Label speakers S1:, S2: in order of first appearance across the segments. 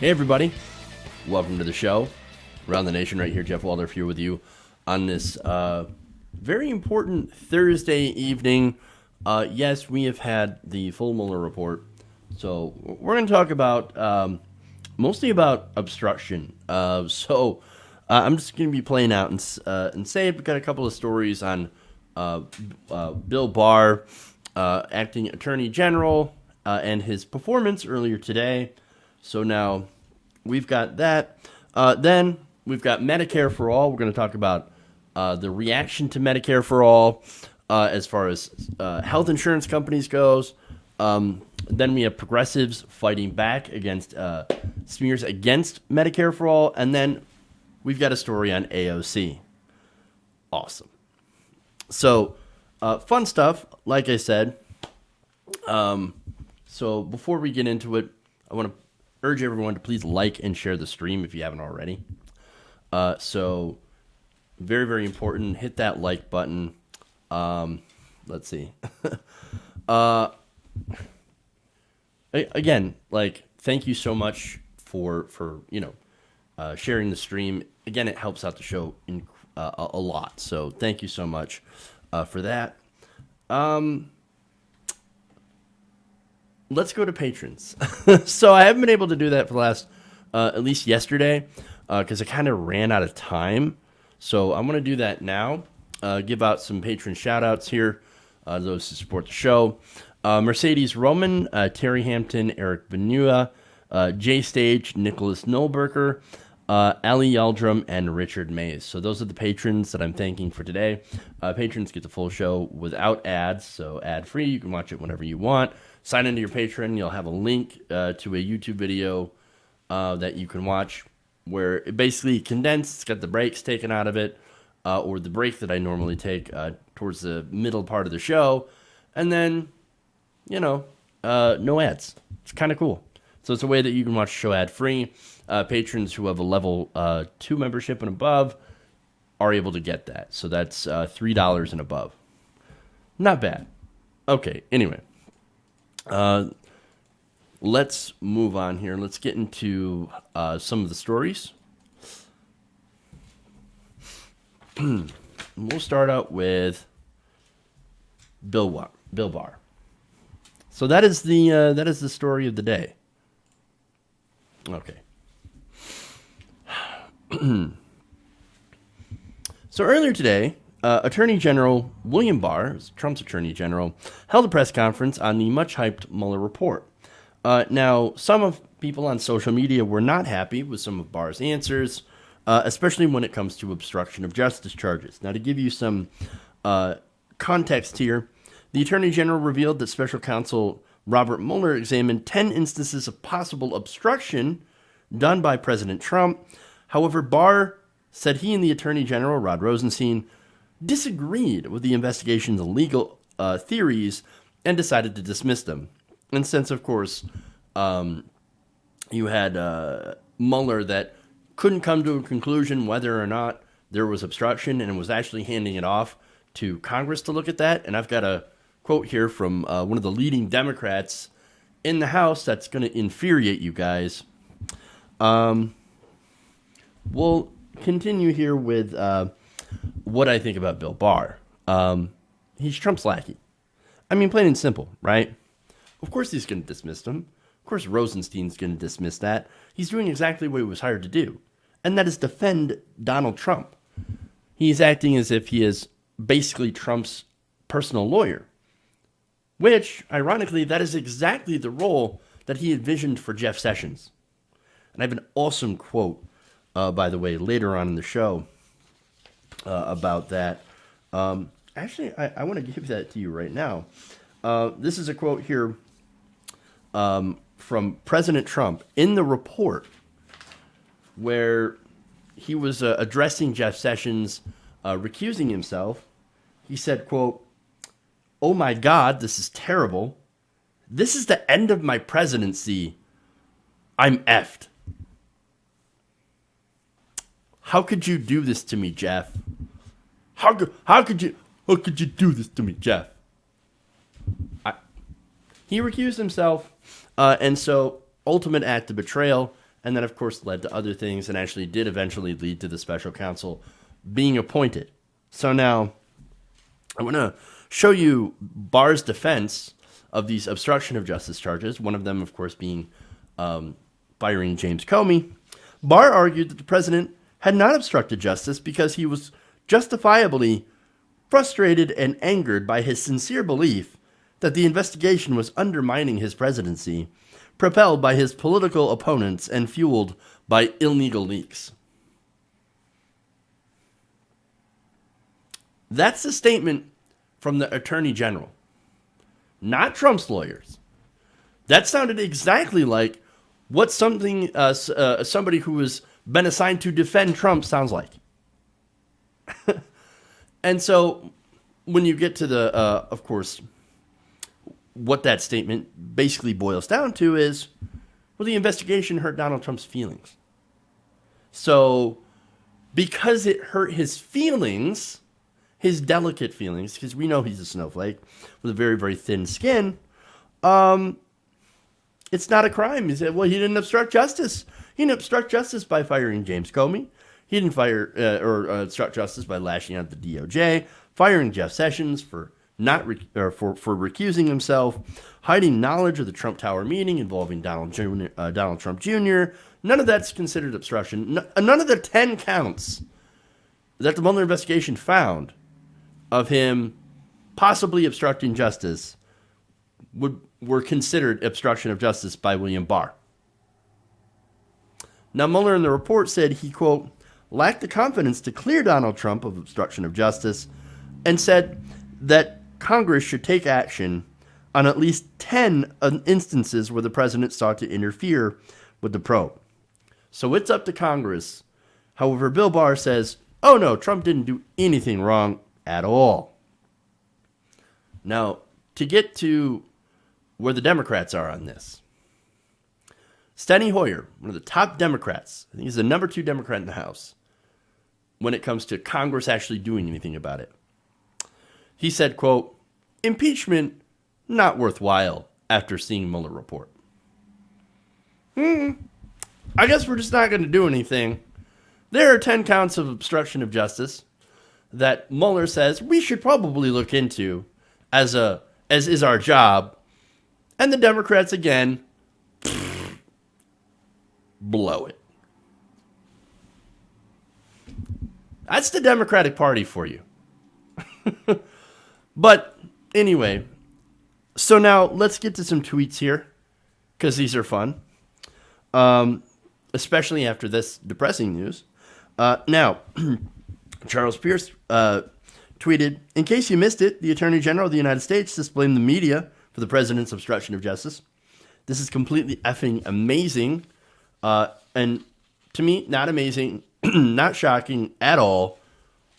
S1: Hey everybody, welcome to the show. Around the Nation right here, Jeff Waldorf here with you on this very important Thursday evening. Yes, we have had the full Mueller report, so we're going to talk about mostly about obstruction. I'm just going to be playing out and say we've got a couple of stories on Bill Barr, acting Attorney General, and his performance earlier today. So now we've got that. Then we've got Medicare for All. We're going to talk about the reaction to Medicare for All as far as health insurance companies goes. Then we have progressives fighting back against smears against Medicare for All. And then we've got a story on AOC. Awesome. So fun stuff, like I said. So before we get into it, I want to urge everyone to please like and share the stream if you haven't already. So very, very important. Hit that like button. Let's see. Again, thank you so much for sharing the stream. Again, it helps out the show a lot. So thank you so much for that. Let's go to patrons. So I haven't been able to do that for the last, at least yesterday, because I kind of ran out of time. So I'm going to do that now. Give out some patron shout-outs here, those who support the show. Mercedes Roman, Terry Hampton, Eric Benua, Jay Stage, Nicholas Nolberger, Ali Yaldrum, and Richard Mays. So those are the patrons that I'm thanking for today. Patrons get the full show without ads, so ad-free. You can watch it whenever you want. Sign into your Patreon. You'll have a link to a YouTube video that you can watch where it basically condensed. It's got the breaks taken out of it, or the break that I normally take towards the middle part of the show. And then, no ads. It's kind of cool. So it's a way that you can watch the show ad-free. Patrons who have a level 2 membership and above are able to get that. So that's $3 and above. Not bad. Okay, anyway. Let's move on here. Let's get into some of the stories. We'll start out with Bill Barr. So that is the story of the day. Okay. So earlier today, Attorney General William Barr, Trump's Attorney General, held a press conference on the much-hyped Mueller report. Now, some of people on social media were not happy with some of Barr's answers, especially when it comes to obstruction of justice charges. Now, to give you some context here, the Attorney General revealed that Special Counsel Robert Mueller examined 10 instances of possible obstruction done by President Trump. However, Barr said he and the Attorney General, Rod Rosenstein, disagreed with the investigation's legal theories and decided to dismiss them. And since, of course, you had Mueller that couldn't come to a conclusion whether or not there was obstruction and was actually handing it off to Congress to look at that. And I've got a quote here from one of the leading Democrats in the House that's going to infuriate you guys. We'll continue here with what I think about Bill Barr. He's Trump's lackey. I mean, plain and simple, right? Of course he's going to dismiss him. Of course Rosenstein's going to dismiss that. He's doing exactly what he was hired to do, and that is defend Donald Trump. He's acting as if he is basically Trump's personal lawyer, which, ironically, that is exactly the role that he envisioned for Jeff Sessions. And I have an awesome quote, by the way, later on in the show about that. Actually, I want to give that to you right now. This is a quote here from President Trump in the report where he was addressing Jeff Sessions recusing himself. He said, quote, "Oh my God, this is terrible. This is the end of my presidency. I'm effed. How could you do this to me, Jeff? How could you do this to me, Jeff?" He recused himself, and so ultimate act of betrayal, and then, of course, led to other things and actually did eventually lead to the special counsel being appointed. So now I want to show you Barr's defense of these obstruction of justice charges, one of them, of course, being firing James Comey. Barr argued that the president had not obstructed justice because he was justifiably frustrated and angered by his sincere belief that the investigation was undermining his presidency, propelled by his political opponents and fueled by illegal leaks. That's the statement from the Attorney General, not Trump's lawyers. That sounded exactly like what somebody who has been assigned to defend Trump sounds like. And so when you get to the, of course, what that statement basically boils down to is, well, the investigation hurt Donald Trump's feelings. So because it hurt his feelings, his delicate feelings, because we know he's a snowflake with a very, very thin skin, it's not a crime. He said, well, he didn't obstruct justice. He didn't obstruct justice by firing James Comey. He didn't obstruct justice by lashing out the DOJ, firing Jeff Sessions for for recusing himself, hiding knowledge of the Trump Tower meeting involving Donald Trump Jr. None of that's considered obstruction. None of the 10 counts that the Mueller investigation found of him possibly obstructing justice were considered obstruction of justice by William Barr. Now, Mueller in the report said he, quote, lacked the confidence to clear Donald Trump of obstruction of justice and said that Congress should take action on at least 10 instances where the president sought to interfere with the probe. So it's up to Congress. However, Bill Barr says, oh no, Trump didn't do anything wrong at all. Now, to get to where the Democrats are on this, Steny Hoyer, one of the top Democrats, I think he's the number 2 Democrat in the House when it comes to Congress actually doing anything about it. He said, quote, impeachment, not worthwhile after seeing Mueller report. I guess we're just not going to do anything. There are 10 counts of obstruction of justice that Mueller says we should probably look into as is our job. And the Democrats, again, blow it. That's the Democratic Party for you. But anyway, so now let's get to some tweets here, because these are fun, especially after this depressing news. Now, Charles Pierce tweeted, in case you missed it, the Attorney General of the United States just blamed the media for the president's obstruction of justice. This is completely effing amazing. And to me, not amazing, not shocking at all.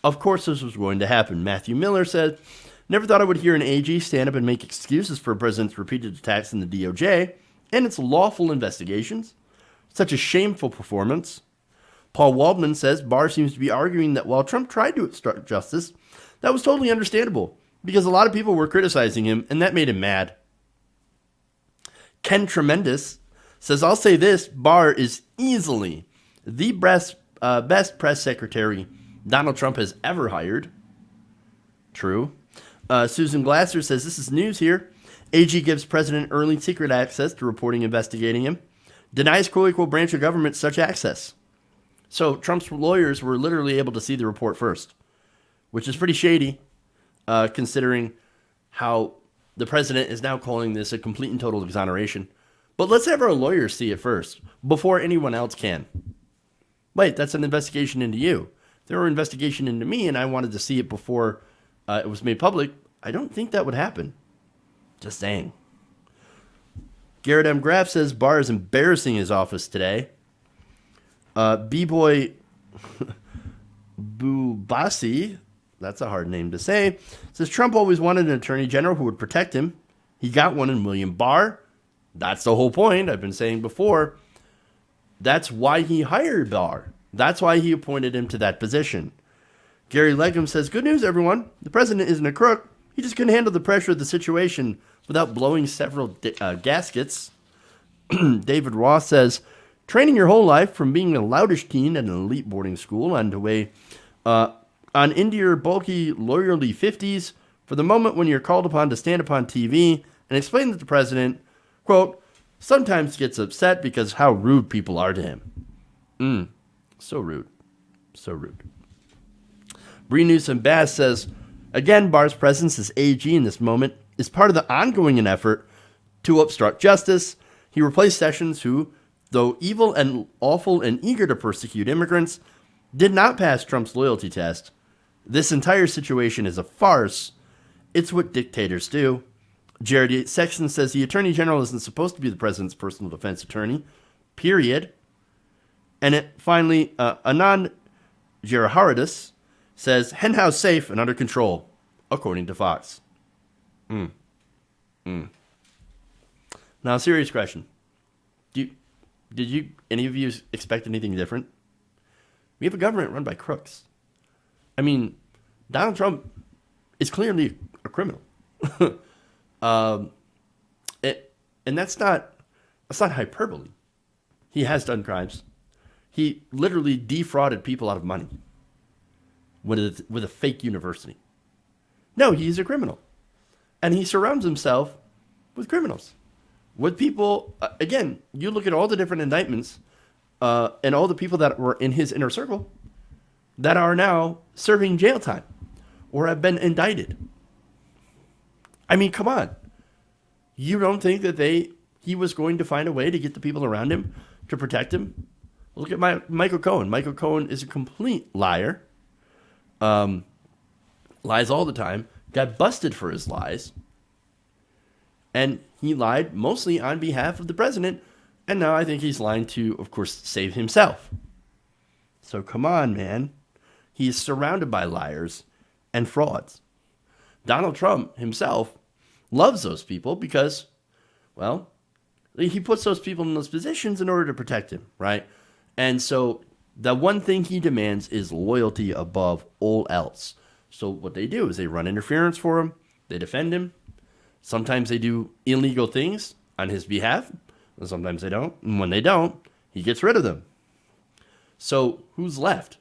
S1: Of course this was going to happen. Matthew Miller said, never thought I would hear an AG stand up and make excuses for a president's repeated attacks in the DOJ and its lawful investigations. Such a shameful performance. Paul Waldman says, Barr seems to be arguing that while Trump tried to obstruct justice, that was totally understandable because a lot of people were criticizing him and that made him mad. Ken Tremendous says, I'll say this, Barr is easily the best press secretary Donald Trump has ever hired. True. Susan Glasser says, this is news here. AG gives president early secret access to reporting investigating him. Denies co-equal branch of government such access. So Trump's lawyers were literally able to see the report first, which is pretty shady, considering how the president is now calling this a complete and total exoneration. But let's have our lawyers see it first, before anyone else can. Wait, that's an investigation into you. If there were an investigation into me and I wanted to see it before it was made public, I don't think that would happen. Just saying. Garrett M. Graff says Barr is embarrassing his office today. B-Boy Bubasi, that's a hard name to say, says Trump always wanted an attorney general who would protect him. He got one in William Barr. That's the whole point I've been saying before. That's why he hired Barr. That's why he appointed him to that position. Gary Legham says, good news, everyone. The president isn't a crook. He just couldn't handle the pressure of the situation without blowing several gaskets. David Ross says, training your whole life from being a loutish teen at an elite boarding school on into your bulky, lawyerly 50s for the moment when you're called upon to stand upon TV and explain that the president, quote, sometimes gets upset because how rude people are to him. So rude. So rude. Bree Newsom Bass says, again, Barr's presence as AG in this moment is part of the ongoing effort to obstruct justice. He replaced Sessions, who, though evil and awful and eager to persecute immigrants, did not pass Trump's loyalty test. This entire situation is a farce. It's what dictators do. Jared Sexton says the Attorney General isn't supposed to be the president's personal defense attorney, period. And finally, Anand Geraharidis says, henhouse safe and under control, according to Fox. Now, a serious question. Did any of you expect anything different? We have a government run by crooks. I mean, Donald Trump is clearly a criminal. And that's not hyperbole. He has done crimes. He literally defrauded people out of money with a fake university. No, he's a criminal. And he surrounds himself with criminals. With people, again, you look at all the different indictments and all the people that were in his inner circle that are now serving jail time or have been indicted. I mean, come on. You don't think that he was going to find a way to get the people around him to protect him? Look at Michael Cohen. Michael Cohen is a complete liar. Lies all the time. Got busted for his lies. And he lied mostly on behalf of the president. And now I think he's lying to, of course, save himself. So come on, man. He is surrounded by liars and frauds. Donald Trump himself loves those people because, well, he puts those people in those positions in order to protect him, right? And so the one thing he demands is loyalty above all else. So what they do is they run interference for him. They defend him. Sometimes they do illegal things on his behalf. And sometimes they don't. And when they don't, he gets rid of them. So who's left?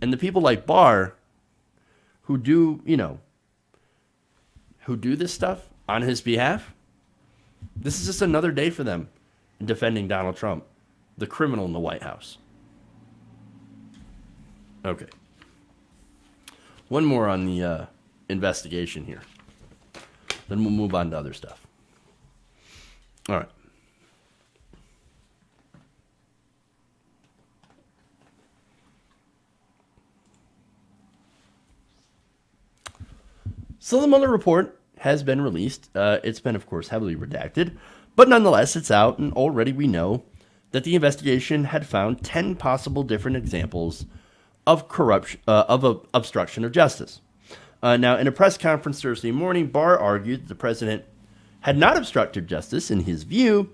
S1: And the people like Barr who do this stuff on his behalf, this is just another day for them in defending Donald Trump, the criminal in the White House. Okay. One more on the investigation here. Then we'll move on to other stuff. All right. So the Mueller report has been released. It's been, of course, heavily redacted. But nonetheless, it's out, and already we know that the investigation had found 10 possible different examples of corruption, of obstruction of justice. Now, in a press conference Thursday morning, Barr argued that the president had not obstructed justice, in his view,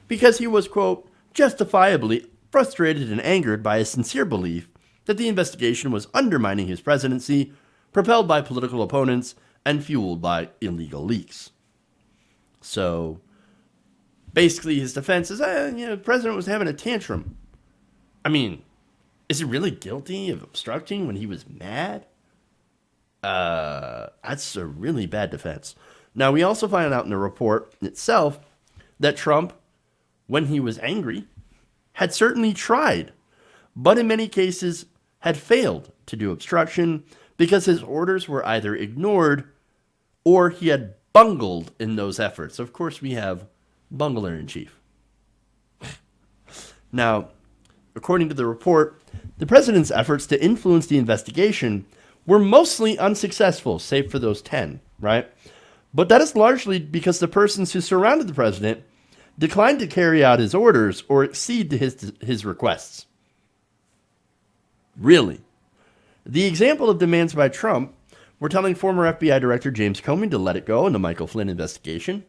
S1: because he was, quote, justifiably frustrated and angered by a sincere belief that the investigation was undermining his presidency, propelled by political opponents, and fueled by illegal leaks. So, basically, his defense is, the president was having a tantrum. I mean, is he really guilty of obstructing when he was mad? That's a really bad defense. Now, we also find out in the report itself that Trump, when he was angry, had certainly tried, but in many cases had failed to do obstruction because his orders were either ignored or he had bungled in those efforts. Of course, we have bungler-in-chief. Now, according to the report, the president's efforts to influence the investigation were mostly unsuccessful, save for those 10, right? But that is largely because the persons who surrounded the president declined to carry out his orders or accede to his requests. Really? The example of demands by Trump were telling former FBI Director James Comey to let it go in the Michael Flynn investigation.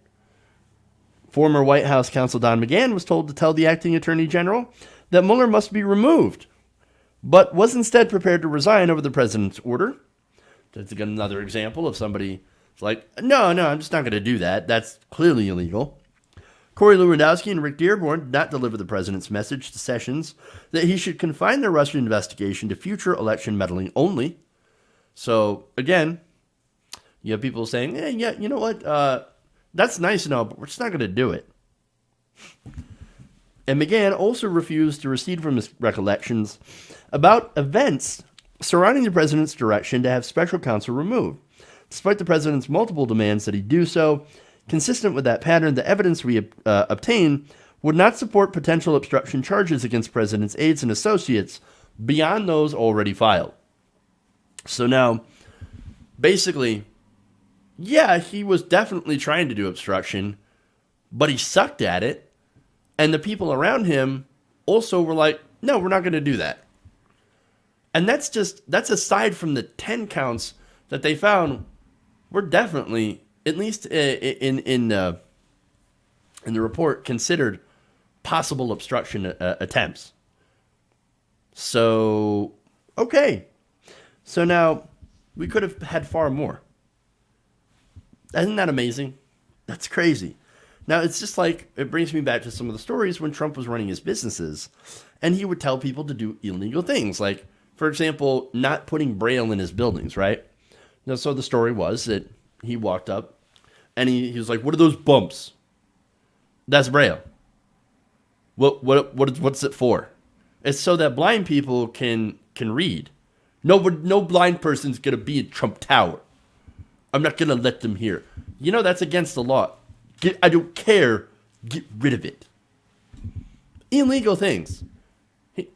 S1: Former White House counsel Don McGahn was told to tell the acting attorney general that Mueller must be removed, but was instead prepared to resign over the president's order. That's again another example of somebody like, no, I'm just not going to do that. That's clearly illegal. Corey Lewandowski and Rick Dearborn did not deliver the president's message to Sessions that he should confine the Russian investigation to future election meddling only. So, again, you have people saying, yeah, you know what? That's nice and all, but we're just not going to do it. And McGahn also refused to recede from his recollections about events surrounding the president's direction to have special counsel removed. Despite the president's multiple demands that he do so, consistent with that pattern, the evidence we obtained would not support potential obstruction charges against president's aides and associates beyond those already filed. So now, basically, yeah, he was definitely trying to do obstruction, but he sucked at it. And the people around him also were like, no, we're not going to do that. And that's aside from the 10 counts that they found were definitely, at least in the report, considered possible obstruction attempts. So, okay. So now, we could have had far more. Isn't that amazing? That's crazy. Now, it's just like, it brings me back to some of the stories when Trump was running his businesses, and he would tell people to do illegal things, like, for example, not putting Braille in his buildings, right? Now, so the story was that he walked up, and he was like, what are those bumps? That's Braille. What's it for? It's so that blind people can read. No blind person's going to be in Trump Tower. I'm not going to let them hear. You know, that's against the law. I don't care. Get rid of it. Illegal things.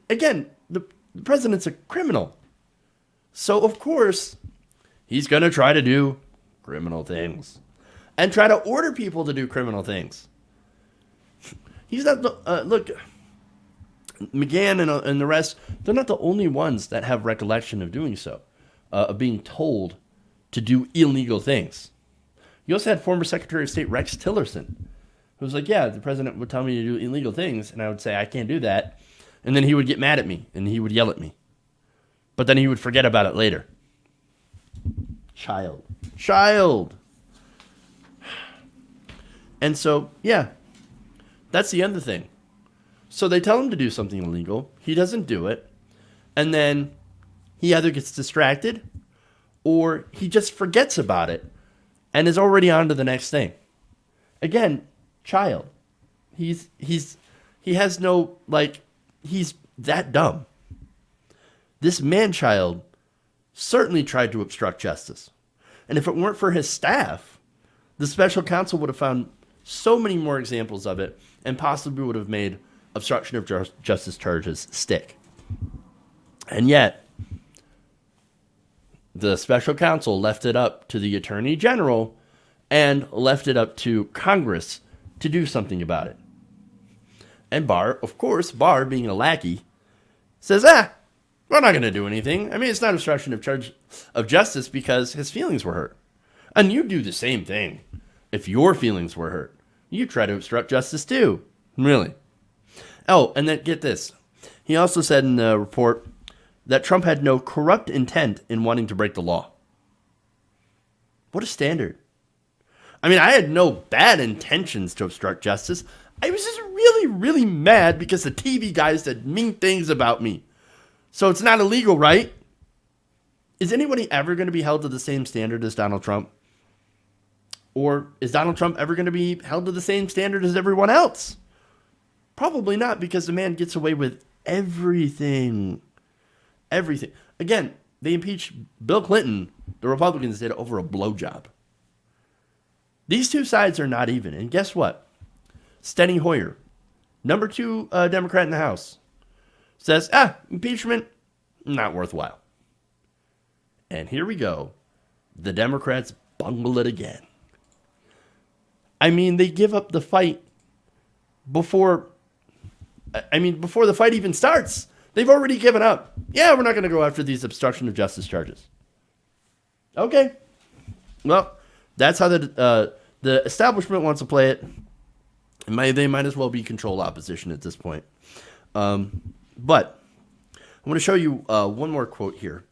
S1: Again, the president's a criminal. So, of course, he's going to try to do criminal things. And try to order people to do criminal things. He's not... look, McGahn and the rest, they're not the only ones that have recollection of doing so. Of being told to do illegal things. You also had former Secretary of State Rex Tillerson, who was like, yeah, the president would tell me to do illegal things, and I would say, I can't do that. And then he would get mad at me, and he would yell at me. But then he would forget about it later. Child. And so, yeah, that's the other thing. So they tell him to do something illegal. He doesn't do it. And then he either gets distracted or he just forgets about it and is already on to the next thing. Again, child. He has no, he's that dumb. This man-child certainly tried to obstruct justice. And if it weren't for his staff, the special counsel would have found so many more examples of it and possibly would have made obstruction of justice charges stick. And yet, the special counsel left it up to the attorney general and left it up to Congress to do something about it. And Barr, of course, Barr being a lackey, says, we're not going to do anything. I mean, it's not obstruction of justice because his feelings were hurt. And you do the same thing if your feelings were hurt. You try to obstruct justice too. Really. Oh, and then get this. He also said in the report that Trump had no corrupt intent in wanting to break the law. What a standard. I mean, I had no bad intentions to obstruct justice. I was just really, really mad because the TV guys said mean things about me. So it's not illegal, right? Is anybody ever going to be held to the same standard as Donald Trump? Or is Donald Trump ever going to be held to the same standard as everyone else? Probably not, because the man gets away with everything. Everything. Again, they impeached Bill Clinton, the Republicans did, over a blowjob. These two sides are not even. And guess what? Steny Hoyer, number 2 Democrat in the House, says, impeachment, not worthwhile. And here we go. The Democrats bungle it again. I mean, they give up the fight before the fight even starts. They've already given up. Yeah, we're not going to go after these obstruction of justice charges. Okay. Well, that's how the establishment wants to play it. They might as well be controlled opposition at this point. But I want to show you one more quote here.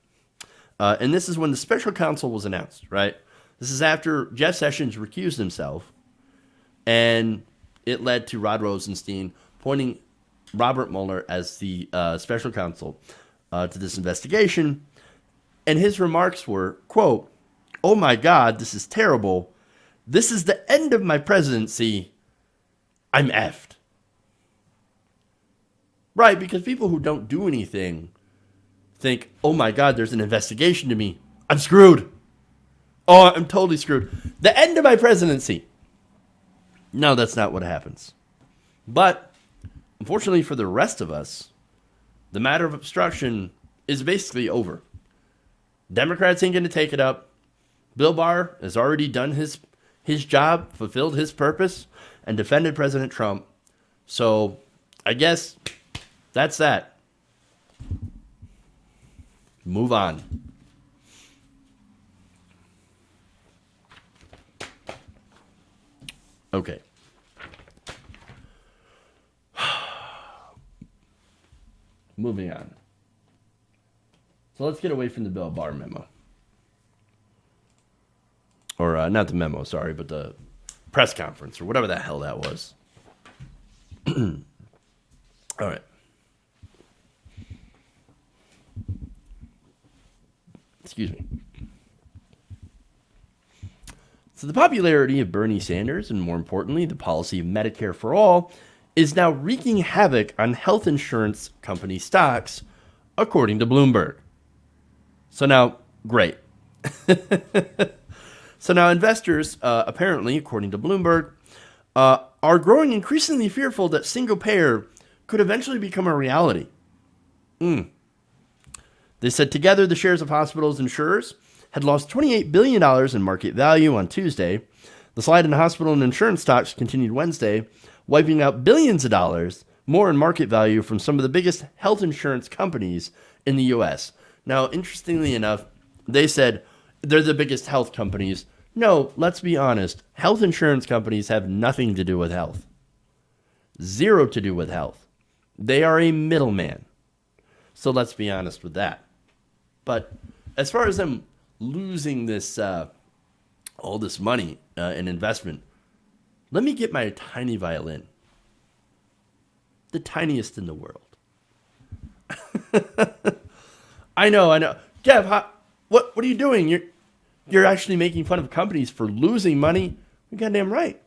S1: And this is when the special counsel was announced, right? This is after Jeff Sessions recused himself. And it led to Rod Rosenstein appointing Robert Mueller as the special counsel to this investigation. And his remarks were, quote, "Oh my God, this is terrible. This is the end of my presidency. I'm effed." Right, because people who don't do anything think, "Oh my God, there's an investigation to me. I'm screwed. Oh, I'm totally screwed. The end of my presidency." No, that's not what happens. But unfortunately for the rest of us, the matter of obstruction is basically over. Democrats ain't going to take it up. Bill Barr has already done his job, fulfilled his purpose, and defended President Trump. So I guess that's that. Move on. Okay. Moving on. So let's get away from the Bill Barr memo. Or not the memo, sorry, but the press conference or whatever the hell that was. All right. Excuse me. So the popularity of Bernie Sanders, and more importantly, the policy of Medicare for all, is now wreaking havoc on health insurance company stocks, according to Bloomberg. So now, great. So now investors, apparently, according to Bloomberg, are growing increasingly fearful that single payer could eventually become a reality. They said together the shares of hospitals insurers had lost $28 billion in market value on Tuesday. The slide in hospital and insurance stocks continued Wednesday, wiping out billions of dollars more in market value from some of the biggest health insurance companies in the U.S. Now, interestingly enough, they said they're the biggest health companies. No, let's be honest. Health insurance companies have nothing to do with health. Zero to do with health. They are a middleman. So let's be honest with that. But as far as them losing this, all this money in investment, let me get my tiny violin. The tiniest in the world. I know. Kev, what are you doing? You're actually making fun of companies for losing money. You're goddamn right.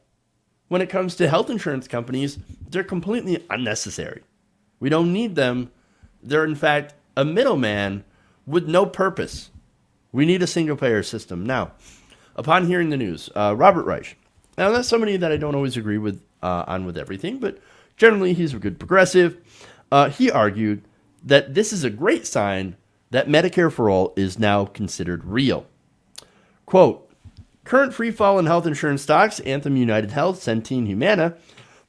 S1: When it comes to health insurance companies, they're completely unnecessary. We don't need them. They're, in fact, a middleman with no purpose. We need a single-payer system. Now, upon hearing the news, Robert Reich. Now, that's somebody that I don't always agree with on with everything, but generally he's a good progressive. He argued that this is a great sign that Medicare for All is now considered real. Quote, current free fall in health insurance stocks, Anthem United Health, Centene, Humana,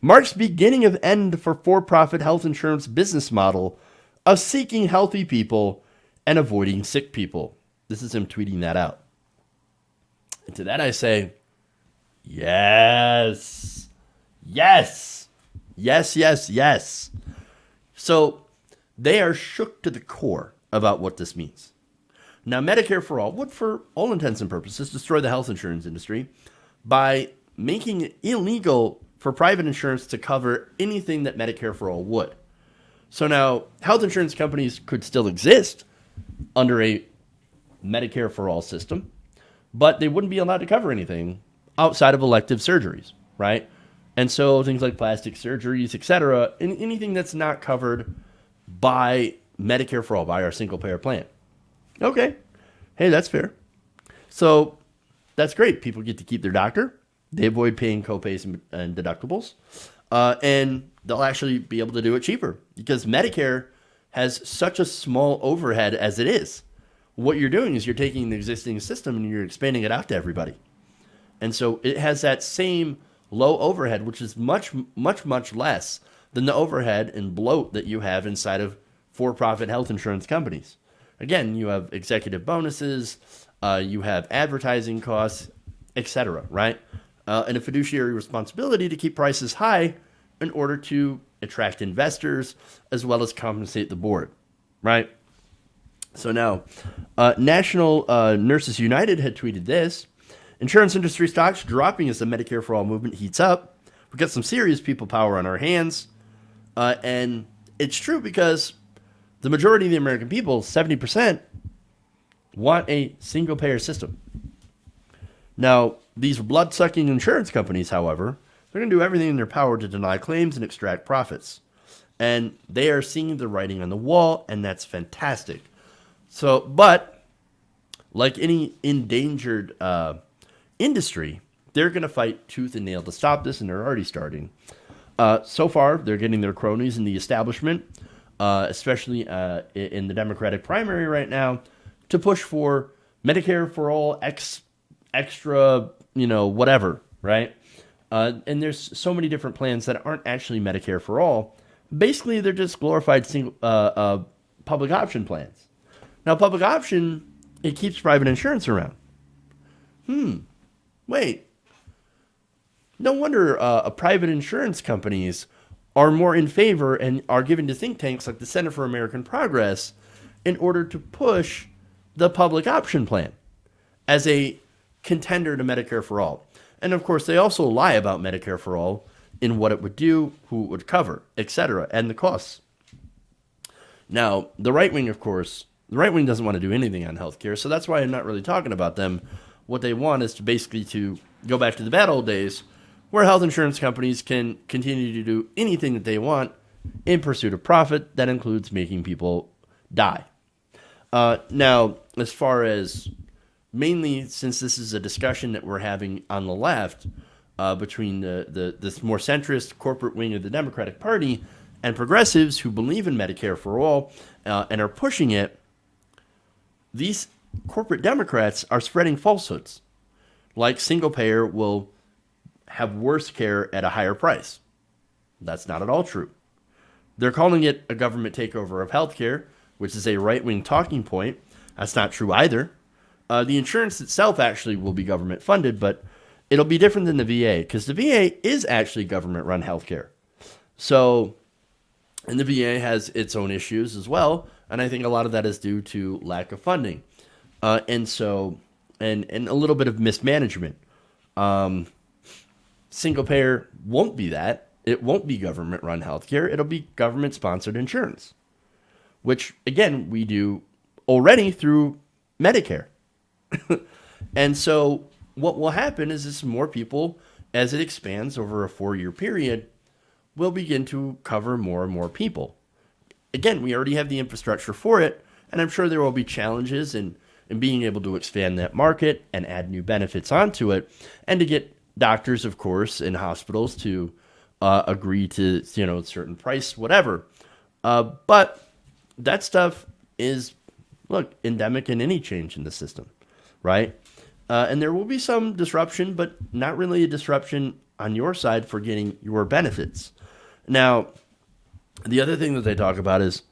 S1: marks beginning of end for-profit health insurance business model of seeking healthy people and avoiding sick people. This is him tweeting that out. And to that I say, yes. Yes. Yes, yes, yes. So they are shook to the core about what this means. Now, Medicare for All would, for all intents and purposes, destroy the health insurance industry by making it illegal for private insurance to cover anything that Medicare for All would. So now, health insurance companies could still exist under a Medicare for All system, but they wouldn't be allowed to cover anything outside of elective surgeries, right? And so things like plastic surgeries, etc., anything that's not covered by Medicare for All, by our single-payer plan. Okay. Hey, that's fair. So that's great. People get to keep their doctor. They avoid paying copays and deductibles. And they'll actually be able to do it cheaper because Medicare has such a small overhead as it is. What you're doing is you're taking the existing system and you're expanding it out to everybody. And so it has that same low overhead, which is much, much, much less than the overhead and bloat that you have inside of for-profit health insurance companies. Again, you have executive bonuses, you have advertising costs, etc., right? And a fiduciary responsibility to keep prices high in order to attract investors as well as compensate the board, right? So now, National Nurses United had tweeted this. Insurance industry stocks dropping as the Medicare for All movement heats up. We've got some serious people power on our hands. And it's true because the majority of the American people, 70%, want a single-payer system. Now, these blood-sucking insurance companies, however, they're going to do everything in their power to deny claims and extract profits. And they are seeing the writing on the wall, and that's fantastic. So, but like any endangered industry, they're going to fight tooth and nail to stop this, and they're already starting. So far, they're getting their cronies in the establishment, especially in the Democratic primary right now, to push for Medicare for all, extra, whatever, right? And there's so many different plans that aren't actually Medicare for all. Basically, they're just glorified public option plans. Now, public option, it keeps private insurance around. Wait. No wonder private insurance companies are more in favor and are given to think tanks like the Center for American Progress in order to push the public option plan as a contender to Medicare for all. And of course, they also lie about Medicare for all in what it would do, who it would cover, etc., and the costs. Now, the right wing, of course, the right wing doesn't want to do anything on healthcare, so that's why I'm not really talking about them. What they want is to basically to go back to the bad old days where health insurance companies can continue to do anything that they want in pursuit of profit. That includes making people die. Now, as far as mainly since this is a discussion that we're having on the left between this more centrist corporate wing of the Democratic Party and progressives who believe in Medicare for all and are pushing it, these corporate Democrats are spreading falsehoods, like single payer will have worse care at a higher price. That's not at all true. They're calling it a government takeover of healthcare, which is a right-wing talking point. That's not true either. The insurance itself actually will be government funded, but it'll be different than the VA because the VA is actually government-run healthcare. So, and the VA has its own issues as well, and I think a lot of that is due to lack of funding, and a little bit of mismanagement. Single payer won't be that. It won't be government-run healthcare. It'll be government-sponsored insurance, which, again, we do already through Medicare. And so what will happen is more people, as it expands over a 4-year period, will begin to cover more and more people. Again, we already have the infrastructure for it, and I'm sure there will be challenges in being able to expand that market and add new benefits onto it, and to get doctors, of course, in hospitals to agree to, a certain price, whatever. But that stuff is, endemic in any change in the system, right? And there will be some disruption, but not really a disruption on your side for getting your benefits. Now, the other thing that they talk about is,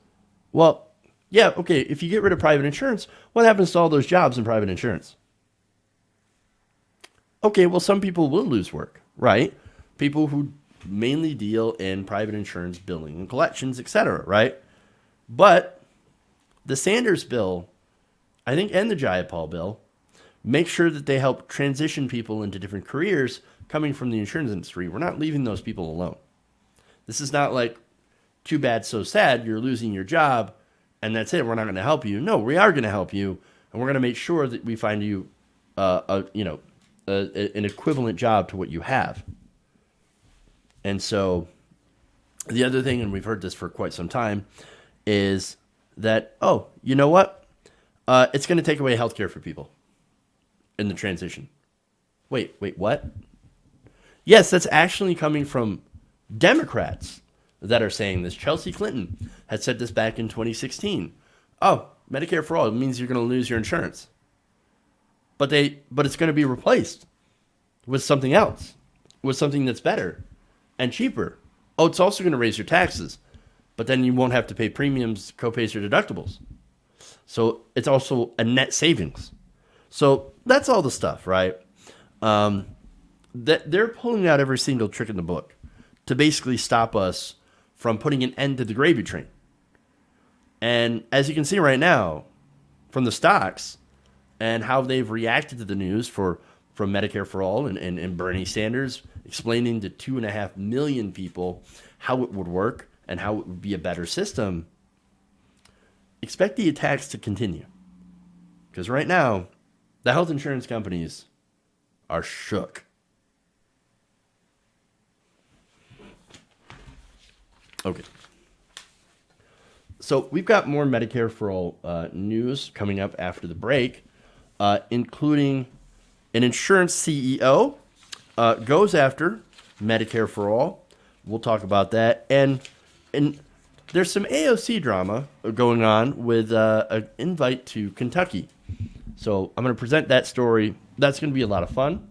S1: if you get rid of private insurance, what happens to all those jobs in private insurance? Okay, well, some people will lose work, right? People who mainly deal in private insurance billing and collections, etc., right? But the Sanders bill, I think, and the Jayapal bill, make sure that they help transition people into different careers coming from the insurance industry. We're not leaving those people alone. This is not like, too bad, so sad, you're losing your job, and that's it, we're not going to help you. No, we are going to help you, and we're going to make sure that we find you an equivalent job to what you have. And so the other thing, and we've heard this for quite some time, is that, you know what? It's going to take away healthcare for people in the transition. Wait, what? Yes, that's actually coming from Democrats that are saying this. Chelsea Clinton had said this back in 2016. Medicare for all means you're going to lose your insurance. But it's going to be replaced with something else, with something that's better and cheaper. It's also going to raise your taxes, but then you won't have to pay premiums, copays, or deductibles. So it's also a net savings. So that's all the stuff, right? That they're pulling out every single trick in the book to basically stop us from putting an end to the gravy train. And as you can see right now from the stocks and how they've reacted to the news for from Medicare for All and Bernie Sanders explaining to 2.5 million people how it would work and how it would be a better system, expect the attacks to continue. Because right now, the health insurance companies are shook. Okay. So we've got more Medicare for All news coming up after the break, including an insurance CEO goes after Medicare for All. We'll talk about that. And there's some AOC drama going on with an invite to Kentucky. So I'm going to present that story. That's going to be a lot of fun.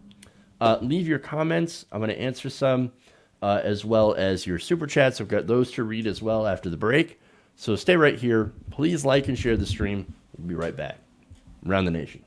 S1: Leave your comments. I'm going to answer some, as well as your super chats. I've got those to read as well after the break. So stay right here. Please like and share the stream. We'll be right back. Around the nation.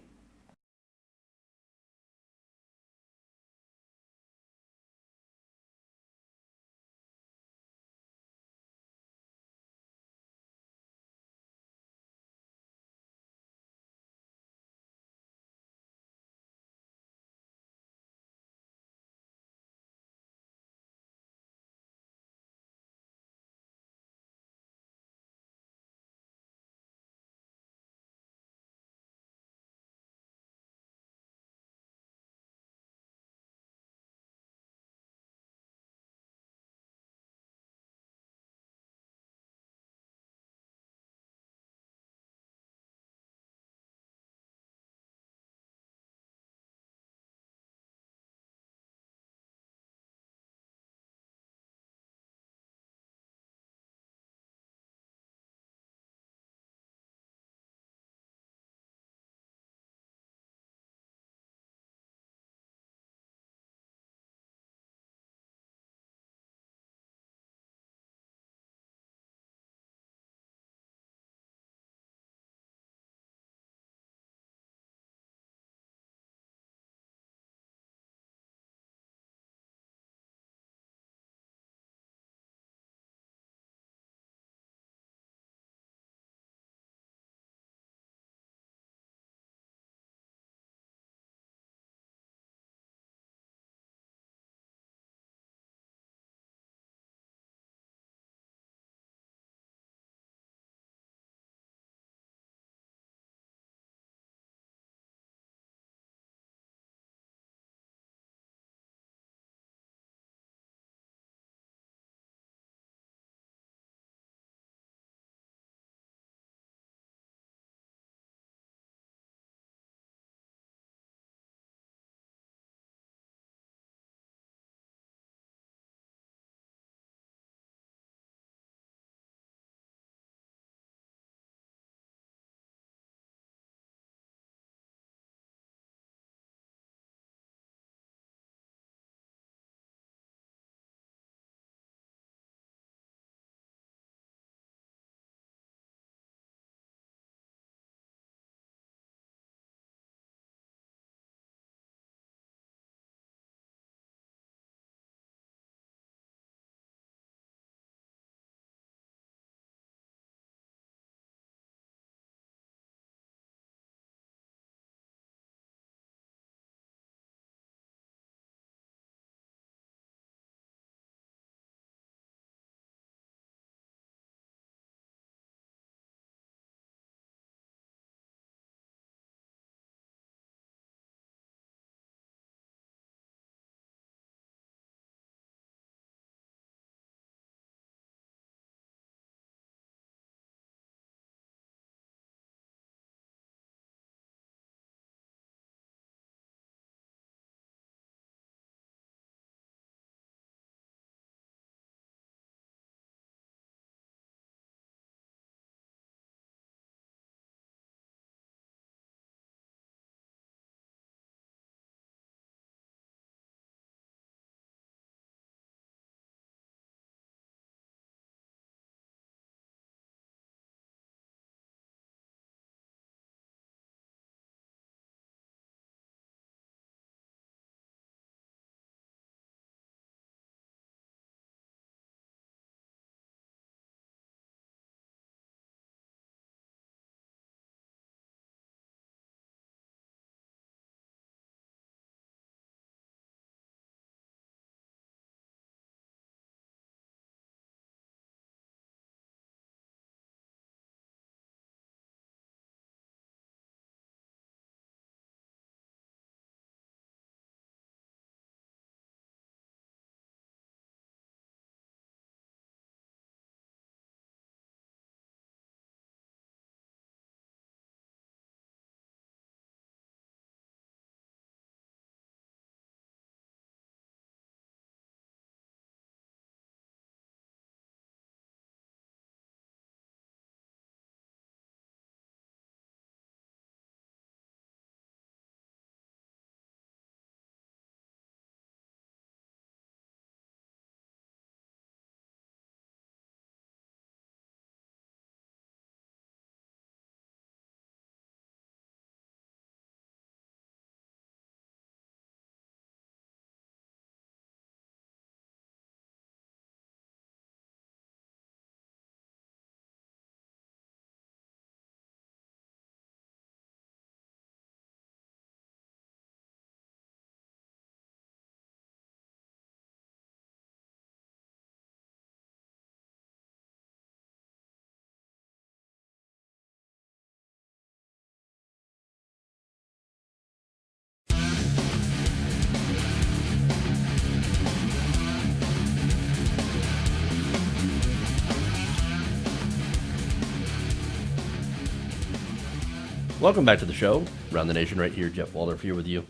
S1: Welcome back to the show. Around the Nation right here. Jeff Waldorf here with you.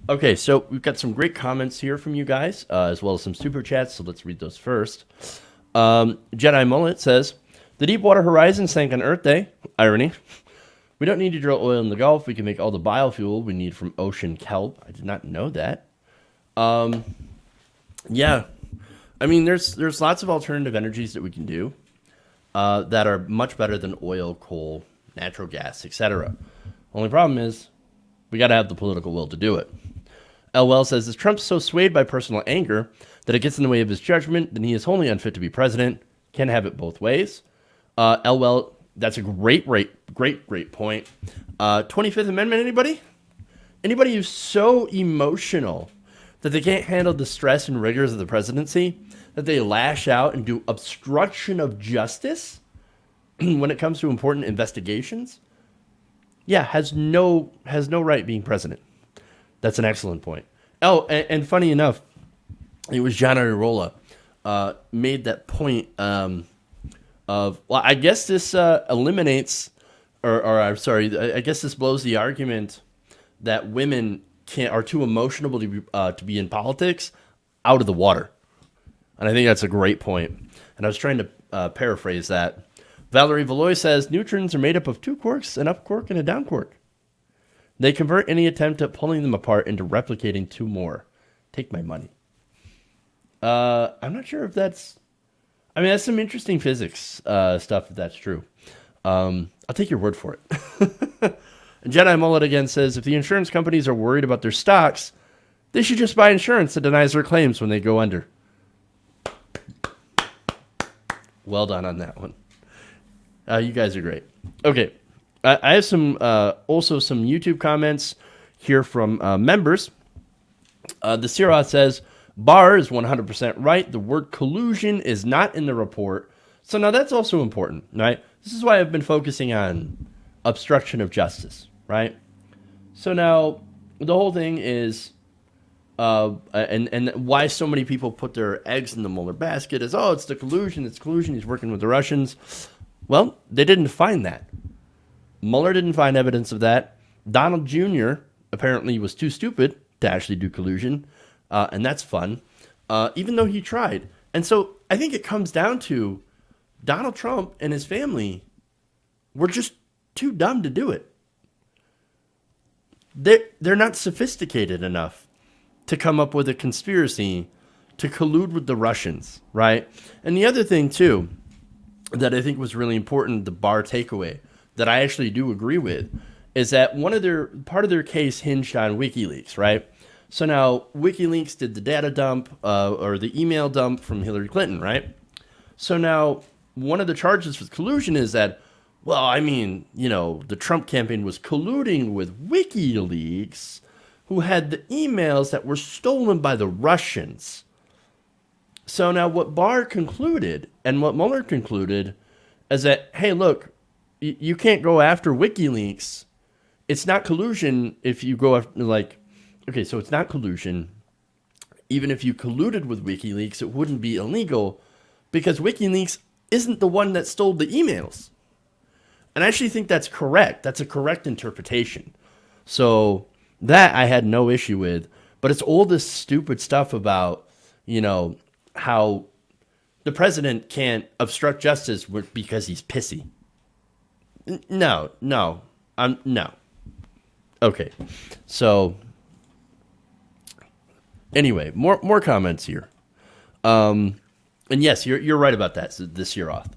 S1: Okay, so we've got some great comments here from you guys, as well as some super chats, so let's read those first. Jedi Mullet says, the Deepwater Horizon sank on Earth Day. Irony. We don't need to drill oil in the Gulf. We can make all the biofuel we need from ocean kelp. I did not know that. Yeah. I mean, there's lots of alternative energies that we can do that are much better than oil, coal, natural gas, etc. Only problem is we got to have the political will to do it. LL says, is Trump so swayed by personal anger that it gets in the way of his judgment, then he is wholly unfit to be president? Can't have it both ways. LL, that's a great point. 25th Amendment, anybody? Anybody who's so emotional that they can't handle the stress and rigors of the presidency, that they lash out and do obstruction of justice when it comes to important investigations, yeah, has no right being president. That's an excellent point. Oh, and funny enough, it was John Irola made that point of, well, I guess this eliminates, or I'm sorry, I guess this blows the argument that women are too emotional to be in politics out of the water. And I think that's a great point. And I was trying to paraphrase that. Valerie Valois says, neutrons are made up of two quarks, an up quark and a down quark. They convert any attempt at pulling them apart into replicating two more. Take my money. I'm not sure if that's... I mean, that's some interesting physics stuff, if that's true. I'll take your word for it. And Jedi Mullet again says, if the insurance companies are worried about their stocks, they should just buy insurance that denies their claims when they go under. Well done on that one. You guys are great. Okay. I have some also some YouTube comments here from members. The Siroth says, Barr is 100% right. The word collusion is not in the report. So now that's also important, right? This is why I've been focusing on obstruction of justice, right? So now the whole thing is, and why so many people put their eggs in the Mueller basket is, oh, it's collusion. He's working with the Russians. Well, they didn't find that. Mueller didn't find evidence of that. Donald Jr. apparently was too stupid to actually do collusion, and that's fun, even though he tried. And so I think it comes down to Donald Trump and his family were just too dumb to do it. They're not sophisticated enough to come up with a conspiracy to collude with the Russians, right? And the other thing, too, that I think was really important, the Barr takeaway, that I actually do agree with, is that part of their case hinged on WikiLeaks, right? So now WikiLeaks did the data dump or the email dump from Hillary Clinton, right? So now one of the charges for collusion is that, well, I mean, you know, the Trump campaign was colluding with WikiLeaks, who had the emails that were stolen by the Russians. So now what Barr concluded and what Mueller concluded is that, hey, look, you can't go after WikiLeaks. It's not collusion if you go after, like, okay, so it's not collusion. Even if you colluded with WikiLeaks, it wouldn't be illegal because WikiLeaks isn't the one that stole the emails. And I actually think that's correct. That's a correct interpretation. So that I had no issue with. But it's all this stupid stuff about, you know, how the president can't obstruct justice because he's pissy. No. Okay. So anyway, more comments here. And yes, you're right about that. So this year off.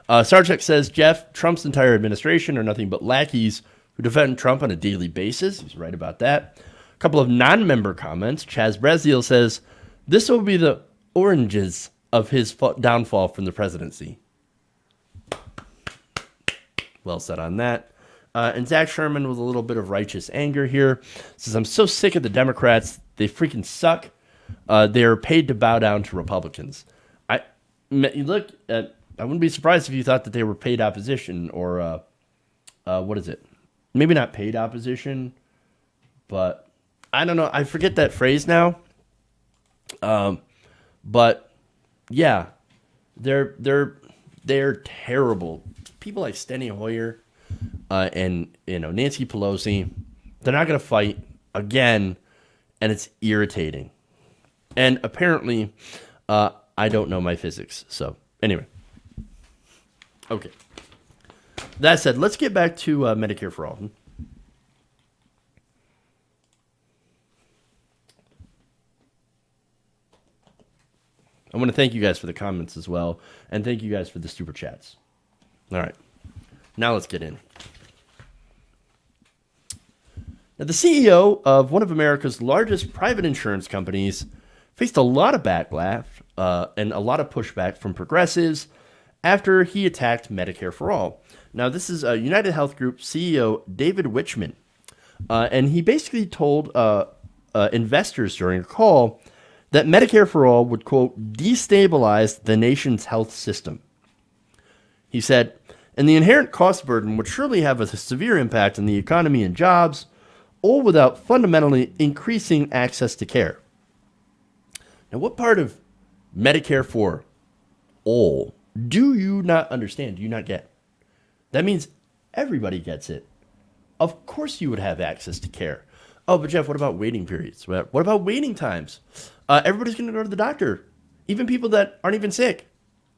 S1: Sarchek says, Jeff, Trump's entire administration are nothing but lackeys who defend Trump on a daily basis. He's right about that. A couple of non-member comments. Chaz Braziel says, this will be the oranges of his downfall from the presidency. Well said on that. And Zach Sherman with a little bit of righteous anger here says, I'm so sick of the Democrats. They freaking suck. They are paid to bow down to Republicans. I wouldn't be surprised if you thought that they were paid opposition or what is it? Maybe not paid opposition, but I don't know. I forget that phrase now. But yeah, they're terrible. People like Steny Hoyer and Nancy Pelosi. They're not going to fight again, and it's irritating. And apparently, I don't know my physics. So anyway, okay. That said, let's get back to Medicare for All. I want to thank you guys for the comments as well, and thank you guys for the super chats. All right, now let's get in. Now, the CEO of one of America's largest private insurance companies faced a lot of backlash and a lot of pushback from progressives after he attacked Medicare for All. Now, this is United Health Group CEO David Wichmann, and he basically told investors during a call that Medicare for All would, quote, destabilize the nation's health system. He said, and the inherent cost burden would surely have a severe impact on the economy and jobs, all without fundamentally increasing access to care. Now, what part of Medicare for All do you not understand? Do you not get? That means everybody gets it. Of course you would have access to care. Oh, but Jeff, what about waiting periods? What about waiting times? Everybody's going to go to the doctor, even people that aren't even sick.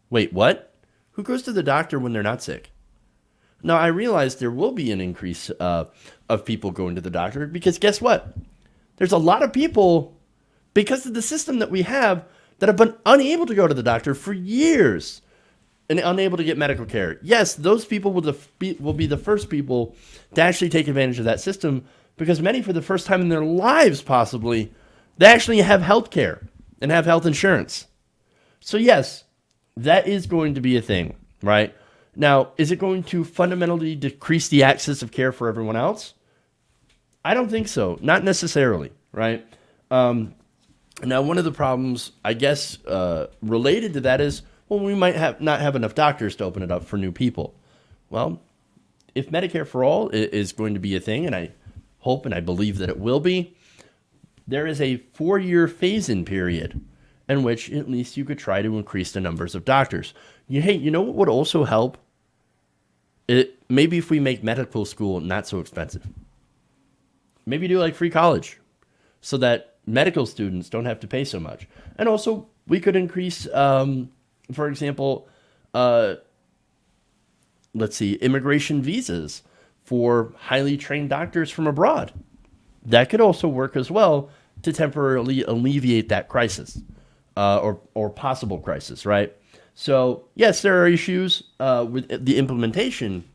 S1: Wait, what? Who goes to the doctor when they're not sick? Now, I realize there will be an increase of people going to the doctor because guess what? There's a lot of people, because of the system that we have, that have been unable to go to the doctor for years and unable to get medical care. Yes, those people will be the first people to actually take advantage of that system because many, for the first time in their lives possibly, they actually have health care and have health insurance. So yes, that is going to be a thing, right? Now, is it going to fundamentally decrease the access of care for everyone else? I don't think so. Not necessarily, right? Now, one of the problems, I guess, related to that is, well, we might not have enough doctors to open it up for new people. Well, if Medicare for All is going to be a thing, and I hope and I believe that it will be, there is a 4-year phase-in period in which at least you could try to increase the numbers of doctors. Hey, you know what would also help? Maybe if we make medical school not so expensive. Maybe do like free college so that medical students don't have to pay so much. And also we could increase, for example, immigration visas for highly trained doctors from abroad. That could also work as well to temporarily alleviate that crisis or possible crisis, right? So, yes, there are issues with the implementation,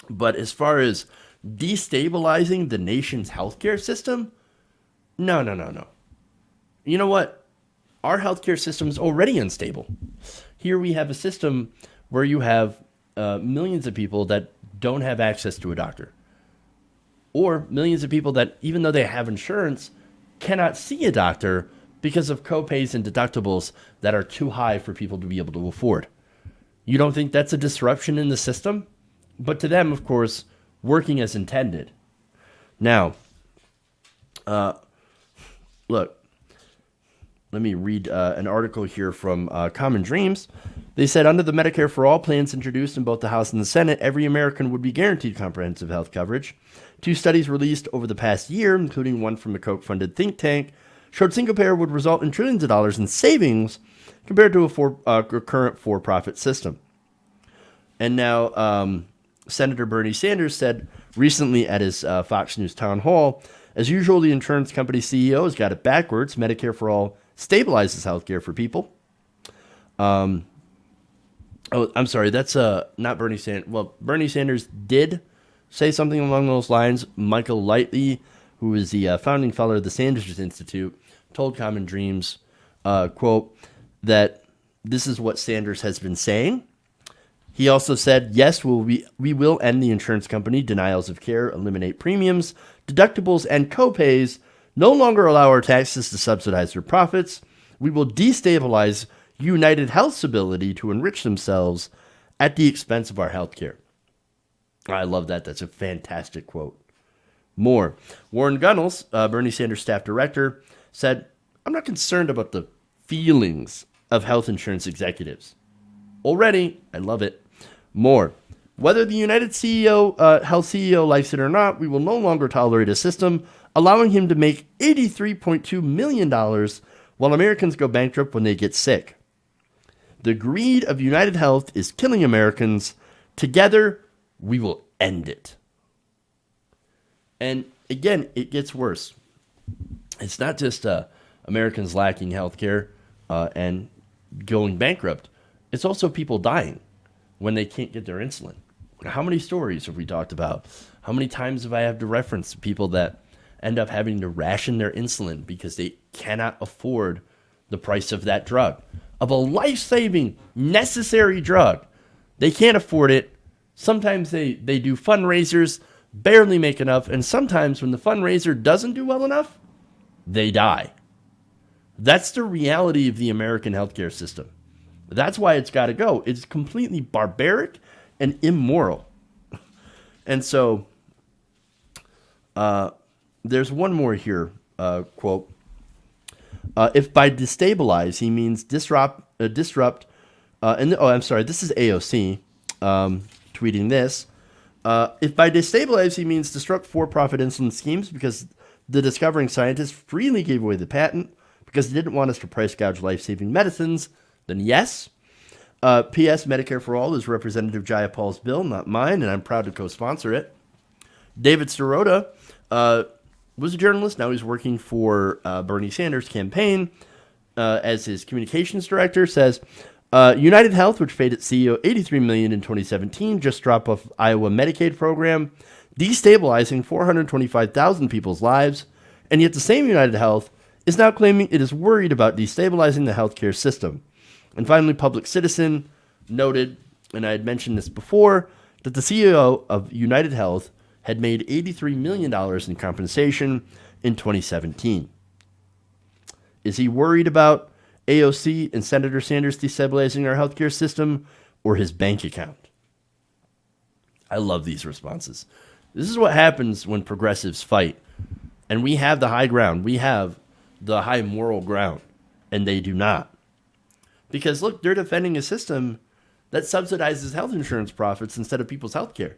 S1: but as far as destabilizing the nation's healthcare system, no. You know what? Our healthcare system is already unstable. Here we have a system where you have millions of people that don't have access to a doctor, or millions of people that, even though they have insurance, cannot see a doctor because of copays and deductibles that are too high for people to be able to afford. You don't think that's a disruption in the system? But to them, of course, working as intended. Now, look, let me read an article here from Common Dreams. They said, under the Medicare for All plans introduced in both the House and the Senate, every American would be guaranteed comprehensive health coverage. 2 studies released over the past year, including one from a Koch-funded think tank, showed single-payer would result in trillions of dollars in savings compared to a current for-profit system. And now Senator Bernie Sanders said recently at his Fox News town hall, as usual, the insurance company CEO has got it backwards. Medicare for All stabilizes healthcare for people. I'm sorry, that's not Bernie Sanders. Well, Bernie Sanders did say something along those lines. Michael Lightley, who is the founding fellow of the Sanders Institute, told Common Dreams, quote, that this is what Sanders has been saying. He also said, yes, we will end the insurance company denials of care, eliminate premiums, deductibles, and copays, no longer allow our taxes to subsidize their profits. We will destabilize United Health's ability to enrich themselves at the expense of our health care. I love that. That's a fantastic quote. More. Warren Gunnels, Bernie Sanders' staff director, said, I'm not concerned about the feelings of health insurance executives. Already, I love it. More. Whether the United Health CEO likes it or not, we will no longer tolerate a system allowing him to make $83.2 million while Americans go bankrupt when they get sick. The greed of United Health is killing Americans. Together, we will end it. And again, it gets worse. It's not just Americans lacking health care and going bankrupt. It's also people dying when they can't get their insulin. How many stories have we talked about? How many times have I had to reference people that end up having to ration their insulin because they cannot afford the price of that drug, of a life-saving, necessary drug? They can't afford it. Sometimes they do fundraisers, barely make enough, and sometimes when the fundraiser doesn't do well enough, they die. That's the reality of the American healthcare system. That's why it's got to go. It's completely barbaric and immoral. And so there's one more here, quote. If by destabilize he means disrupt, this is AOC tweeting this. If by destabilize he means disrupt for-profit insulin schemes because the discovering scientists freely gave away the patent because they didn't want us to price gouge life-saving medicines, then yes. P.S. Medicare for All is Representative Jayapal's bill, not mine, and I'm proud to co-sponsor it. David Sirota was a journalist. Now he's working for Bernie Sanders' campaign as his communications director. Says United Health, which paid its CEO $83 million in 2017, just dropped off Iowa Medicaid program, destabilizing 425,000 people's lives. And yet the same United Health is now claiming it is worried about destabilizing the healthcare system. And finally, Public Citizen noted, and I had mentioned this before, that the CEO of United Health had made $83 million in compensation in 2017. Is he worried about AOC and Senator Sanders destabilizing our healthcare system or his bank account? I love these responses. This is what happens when progressives fight. And we have the high ground. We have the high moral ground. And they do not. Because, look, they're defending a system that subsidizes health insurance profits instead of people's health care.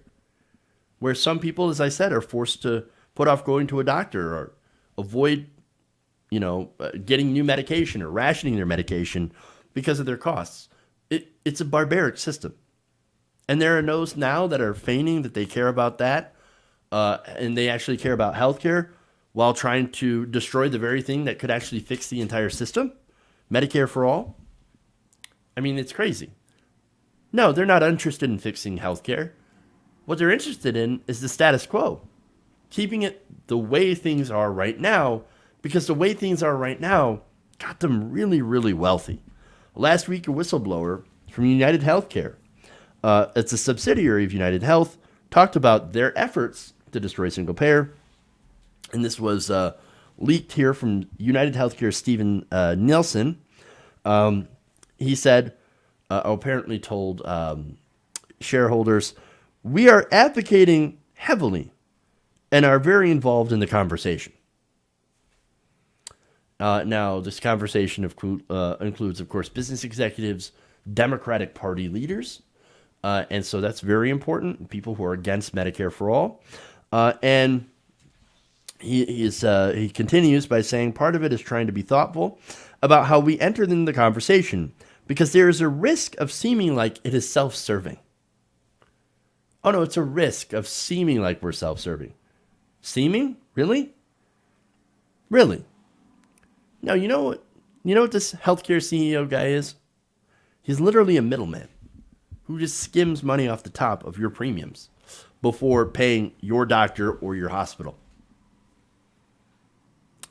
S1: Where some people, as I said, are forced to put off going to a doctor or avoid, getting new medication or rationing their medication because of their costs. It's a barbaric system. And there are those now that are feigning that they care about that and they actually care about health care while trying to destroy the very thing that could actually fix the entire system. Medicare for all. I mean, it's crazy. No, they're not interested in fixing healthcare. What they're interested in is the status quo, keeping it the way things are right now, because the way things are right now got them really, really wealthy. Last week, a whistleblower from United Healthcare, it's a subsidiary of United Health, talked about their efforts to destroy single payer. And this was leaked here from United Healthcare Stephen Nielsen. He said, apparently told shareholders, we are advocating heavily and are very involved in the conversation. Now, this conversation includes, of course, business executives, Democratic Party leaders, and so that's very important, people who are against Medicare for all. And he continues by saying part of it is trying to be thoughtful about how we enter in the conversation, because there is a risk of seeming like it is self-serving. Oh no, it's a risk of seeming like we're self-serving. Seeming? Really? Really? Now, you know what this healthcare CEO guy is? He's literally a middleman who just skims money off the top of your premiums before paying your doctor or your hospital.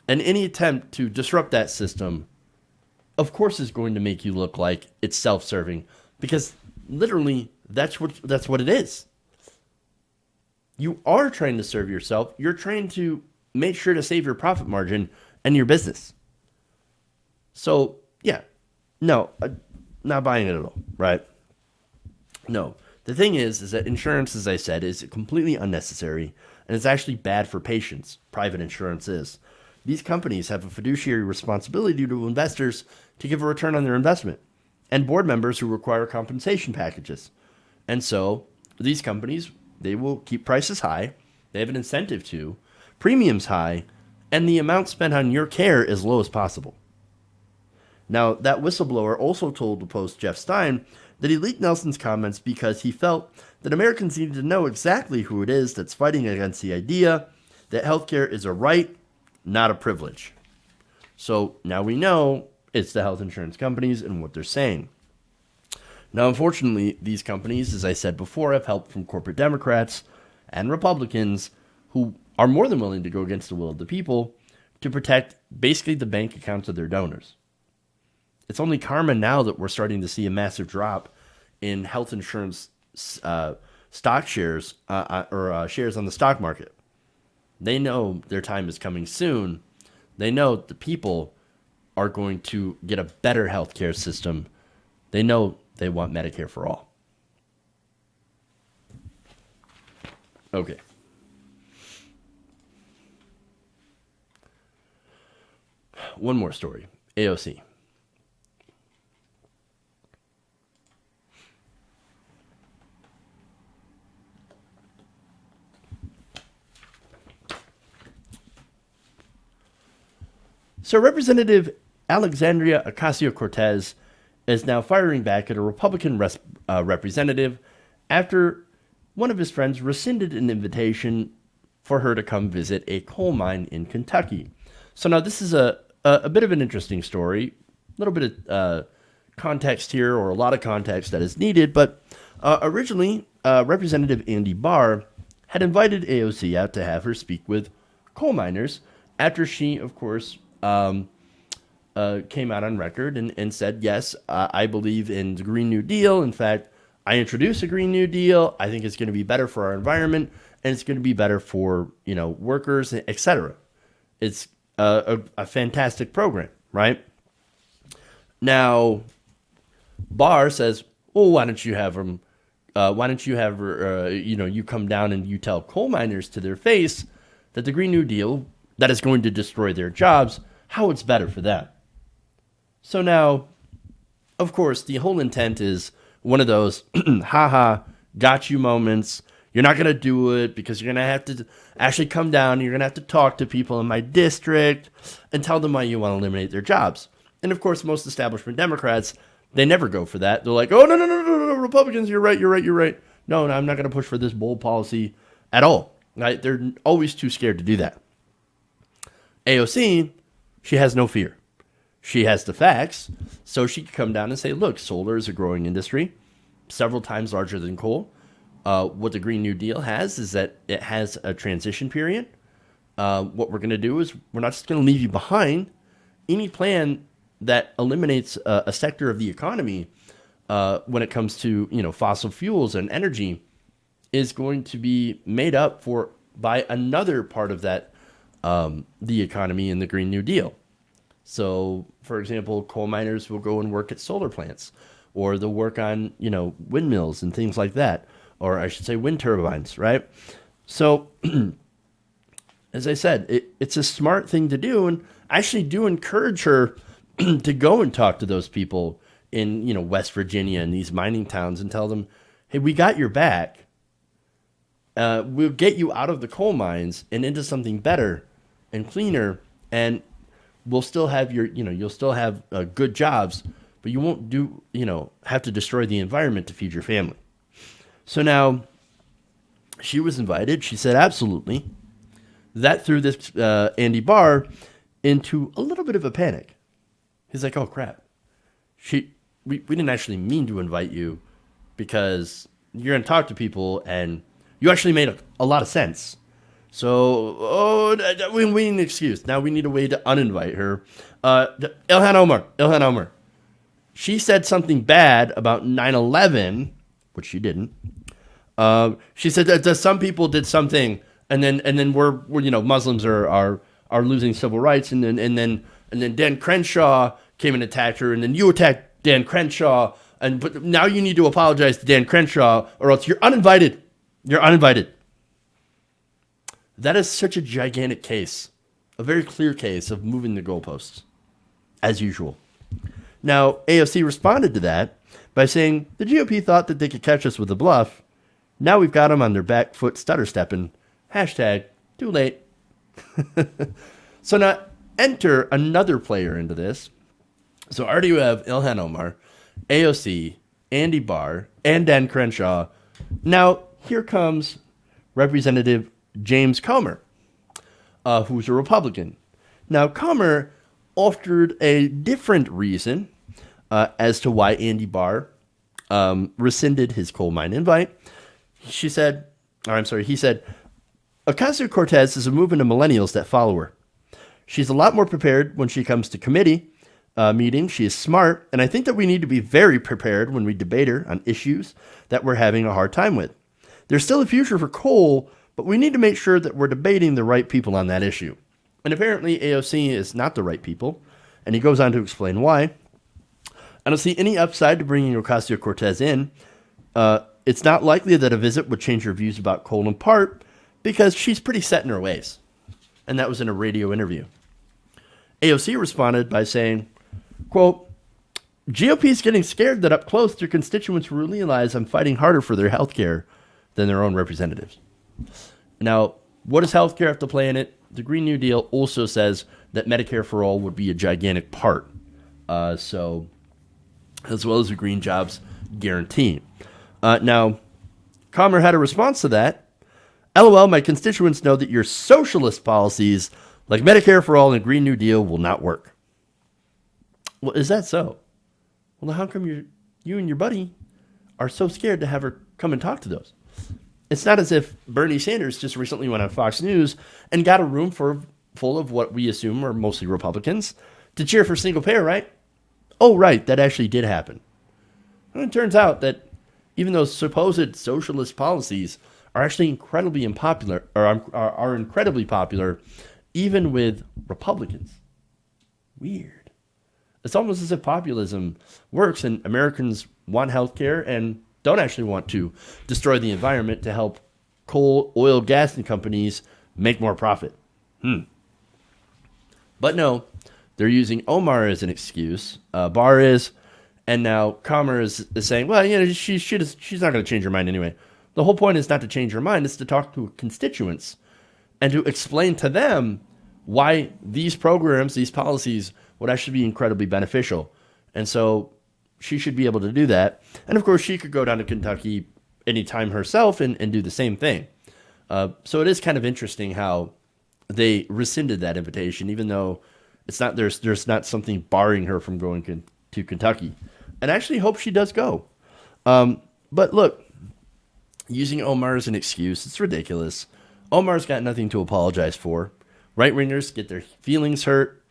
S1: And any attempt to disrupt that system, of course, is going to make you look like it's self-serving, because literally that's what it is. You are trying to serve yourself. You're trying to make sure to save your profit margin and your business. So, yeah, no, not buying it at all, right? No. The thing is that insurance, as I said, is completely unnecessary, and it's actually bad for patients. Private insurance is. These companies have a fiduciary responsibility to investors to give a return on their investment, and board members who require compensation packages. And so these companies, they will keep prices high. They have an incentive to, premiums high, and the amount spent on your care as low as possible. Now, that whistleblower also told the Post Jeff Stein that he leaked Nelson's comments because he felt that Americans needed to know exactly who it is that's fighting against the idea that healthcare is a right, not a privilege. So now we know it's the health insurance companies and what they're saying. Now, unfortunately, these companies, as I said before, have help from corporate Democrats and Republicans who are more than willing to go against the will of the people to protect basically the bank accounts of their donors. It's only karma now that we're starting to see a massive drop in health insurance stock shares or shares on the stock market. They know their time is coming soon. They know the people are going to get a better healthcare system. They know they want Medicare for all. Okay. One more story. AOC. So Representative Alexandria Ocasio-Cortez is now firing back at a Republican representative after one of his friends rescinded an invitation for her to come visit a coal mine in Kentucky. So now this is a bit of an interesting story, a little bit of context here, or a lot of context that is needed, but originally Representative Andy Barr had invited AOC out to have her speak with coal miners after she, of course, came out on record and said, yes, I believe in the Green New Deal. In fact, I introduced a Green New Deal. I think it's going to be better for our environment, and it's going to be better for, workers, etc. It's a fantastic program, right? Now, Barr says, well, why don't you have them? Why don't you have her, you come down and you tell coal miners to their face that the Green New Deal, that is going to destroy their jobs, how it's better for them. So now, of course, the whole intent is one of those, haha, got you moments. You're not going to do it because you're going to have to actually come down and you're going to have to talk to people in my district and tell them why you want to eliminate their jobs. And of course, most establishment Democrats, they never go for that. They're like, oh, no, Republicans, you're right. No, I'm not going to push for this bold policy at all. Right? They're always too scared to do that. AOC, she has no fear. She has the facts, so she can come down and say, look, solar is a growing industry, several times larger than coal. What the Green New Deal has is that it has a transition period. What we're going to do is we're not just going to leave you behind. Any plan that eliminates a sector of the economy when it comes to fossil fuels and energy is going to be made up for by another part of that the economy in the Green New Deal. So, for example, coal miners will go and work at solar plants, or they'll work on, windmills and things like that, or I should say wind turbines, right? So, as I said, it's a smart thing to do, and I actually do encourage her to go and talk to those people in, West Virginia and these mining towns and tell them, hey, we got your back. We'll get you out of the coal mines and into something better and cleaner, and we'll still have you'll still have good jobs, but you won't have to destroy the environment to feed your family. So now she was invited. She said, absolutely. That threw this Andy Barr into a little bit of a panic. He's like, oh, crap. We didn't actually mean to invite you because you're going to talk to people and you actually made a lot of sense. So, we need an excuse. Now we need a way to uninvite her. Ilhan Omar. She said something bad about 9/11, which she didn't. She said that some people did something, and then we're Muslims are losing civil rights, and then Dan Crenshaw came and attacked her, and then you attacked Dan Crenshaw, but now you need to apologize to Dan Crenshaw, or else you're uninvited. You're uninvited. That is such a gigantic case, a very clear case of moving the goalposts, as usual. Now, AOC responded to that by saying the GOP thought that they could catch us with a bluff. Now we've got them on their back foot stutter stepping. Hashtag too late. So now enter another player into this. So already you have Ilhan Omar, AOC, Andy Barr, and Dan Crenshaw. Now here comes Representative James Comer, who's a Republican. Now Comer offered a different reason as to why Andy Barr rescinded his coal mine invite. He said, Ocasio-Cortez is a movement of millennials that follow her. She's a lot more prepared when she comes to committee meetings. She is smart, and I think that we need to be very prepared when we debate her on issues that we're having a hard time with. There's still a future for coal, but we need to make sure that we're debating the right people on that issue. And apparently AOC is not the right people, and he goes on to explain why. I don't see any upside to bringing Ocasio-Cortez in. It's not likely that a visit would change her views about coal in part because she's pretty set in her ways. And that was in a radio interview. AOC responded by saying, quote, GOP is getting scared that up close their constituents will realize I'm fighting harder for their health care than their own representatives. Now, what does health care have to play in it? The Green New Deal also says that Medicare for all would be a gigantic part. So, as well as the Green Jobs Guarantee. Now, Comer had a response to that. LOL, my constituents know that your socialist policies like Medicare for all and Green New Deal will not work. Well, is that so? Well, how come you and your buddy are so scared to have her come and talk to those? It's not as if Bernie Sanders just recently went on Fox News and got a room full of what we assume are mostly Republicans to cheer for single payer, right? Oh, right, that actually did happen. And it turns out that even those supposed socialist policies are actually incredibly unpopular, or are incredibly popular, even with Republicans. Weird. It's almost as if populism works and Americans want health care and don't actually want to destroy the environment to help coal, oil, gas, and companies make more profit. But no, they're using Omar as an excuse. Barr is, and now Comer is saying, well, you know, she's not going to change her mind anyway. The whole point is not to change her mind. It's to talk to constituents and to explain to them why these programs, these policies would actually be incredibly beneficial. And so she should be able to do that. And of course, she could go down to Kentucky anytime herself and do the same thing. So it is kind of interesting how they rescinded that invitation, even though it's not there's not something barring her from going to Kentucky. And I actually hope she does go. But look, using Omar as an excuse, it's ridiculous. Omar's got nothing to apologize for. Right-wingers get their feelings hurt,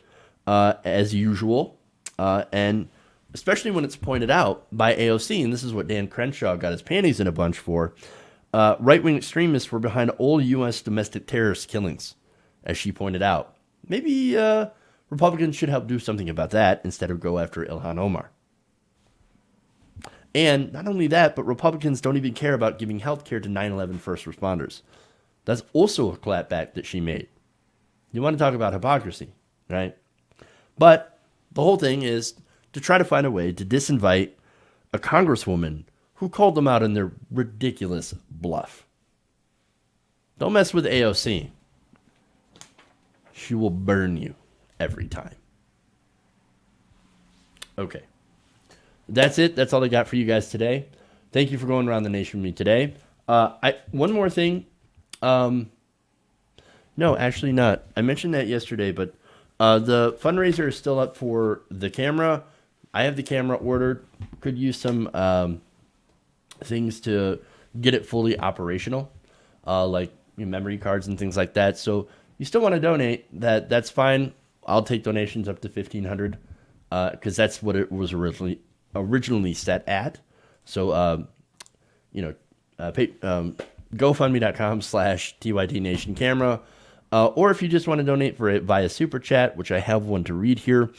S1: as usual, and especially when it's pointed out by AOC, and this is what Dan Crenshaw got his panties in a bunch for, right-wing extremists were behind all U.S. domestic terrorist killings, as she pointed out. Maybe Republicans should help do something about that instead of go after Ilhan Omar. And not only that, but Republicans don't even care about giving health care to 9/11 first responders. That's also a clapback that she made. You want to talk about hypocrisy, right? But the whole thing is to try to find a way to disinvite a congresswoman who called them out on their ridiculous bluff. Don't mess with AOC. She will burn you every time. Okay. That's it. That's all I got for you guys today. Thank you for going around the nation with me today. One more thing. No, actually not. I mentioned that yesterday, but the fundraiser is still up for the camera. I have the camera ordered. Could use some things to get it fully operational, like memory cards and things like that. So you still want to donate, that's fine. I'll take donations up to $1,500 because that's what it was originally set at. So, GoFundMe.com/TYTNationCamera. Or if you just want to donate for it via Super Chat, which I have one to read here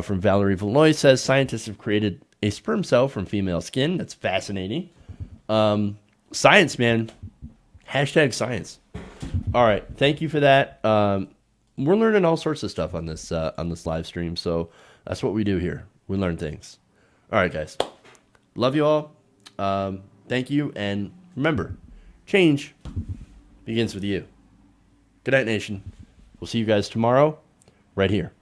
S1: from Valerie Valois, says, scientists have created a sperm cell from female skin. That's fascinating. Science, man. Hashtag science. All right. Thank you for that. We're learning all sorts of stuff on this live stream. So that's what we do here. We learn things. All right, guys. Love you all. Thank you. And remember, change begins with you. Good night, nation. We'll see you guys tomorrow right here